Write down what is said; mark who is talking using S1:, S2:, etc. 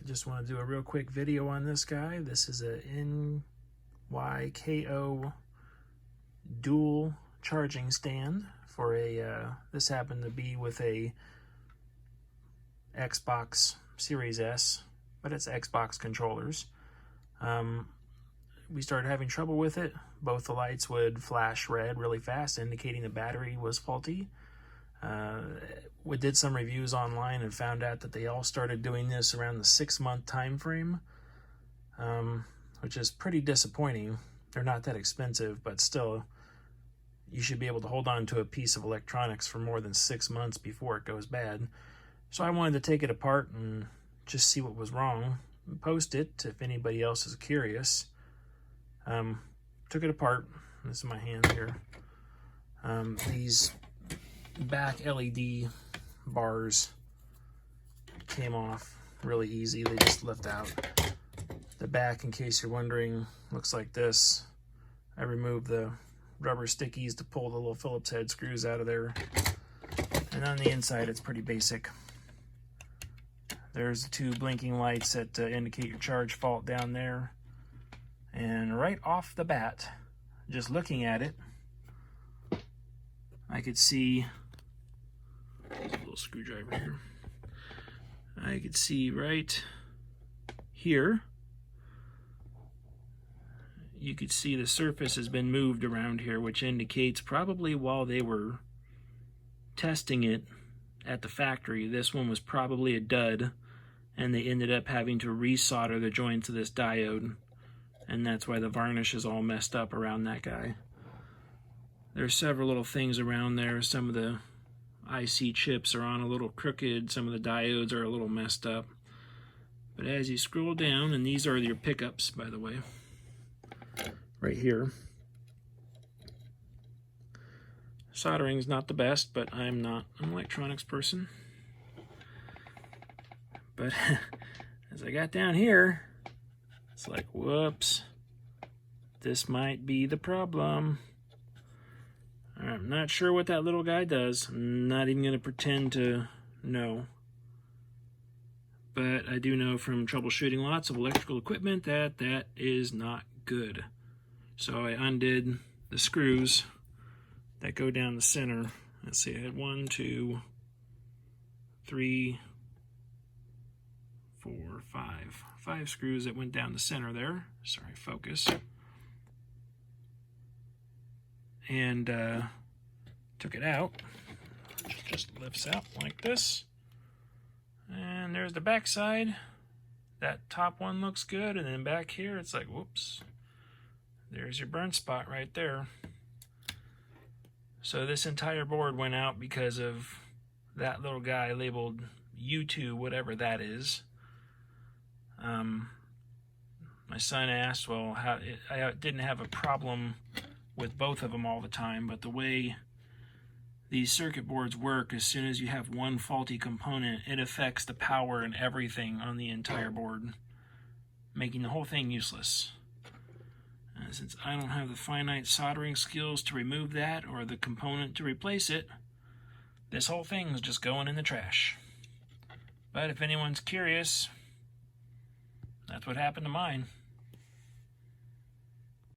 S1: Just want to do a real quick video on this guy. This is a NYKO dual charging stand for a, this happened to be with a Xbox Series S, but it's Xbox controllers. We started having trouble with it. Both the lights would flash red really fast, indicating the battery was faulty. We did some reviews online and found out that they all started doing this around the 6-month time frame, which is pretty disappointing. They're not that expensive, but still, you should be able to hold on to a piece of electronics for more than 6 months before it goes bad. So I wanted to take it apart and just see what was wrong and post it if anybody else is curious. Took it apart. This is my hand here. These back LED bars came off really easy. They just lift out. The back, in case you're wondering, looks like this. I removed the rubber stickies to pull the little Phillips head screws out of there. And on the inside, it's pretty basic. There's the 2 blinking lights that indicate your charge fault down there. And right off the bat, just looking at it, I could see, there's a little screwdriver here. I could see right here, you could see the surface has been moved around here, which indicates probably while they were testing it at the factory, this one was probably a dud, and they ended up having to resolder the joints of this diode. And that's why the varnish is all messed up around that guy. There's several little things around there. Some of the IC chips are on a little crooked. Some of the diodes are a little messed up. But as you scroll down, and these are your pickups, by the way, right here. Soldering's not the best, but I'm not an electronics person. But as I got down here, it's like, whoops, this might be the problem. I'm not sure what that little guy does. I'm not even going to pretend to know. But I do know from troubleshooting lots of electrical equipment that that is not good. So I undid the screws that go down the center. Let's see, I had 1, 2, 3, 4, 5 screws that went down the center there. Sorry, focus. And took it out. Just lifts out like this. And there's the back side. That top one looks good, and then back here it's like, whoops. There's your burn spot right there. So this entire board went out because of that little guy labeled U2, whatever that is. My son asked, well, I didn't have a problem with both of them all the time, but the way these circuit boards work, as soon as you have one faulty component, it affects the power and everything on the entire board, making the whole thing useless. And since I don't have the finite soldering skills to remove that or the component to replace it, this whole thing is just going in the trash. But if anyone's curious, that's what happened to mine.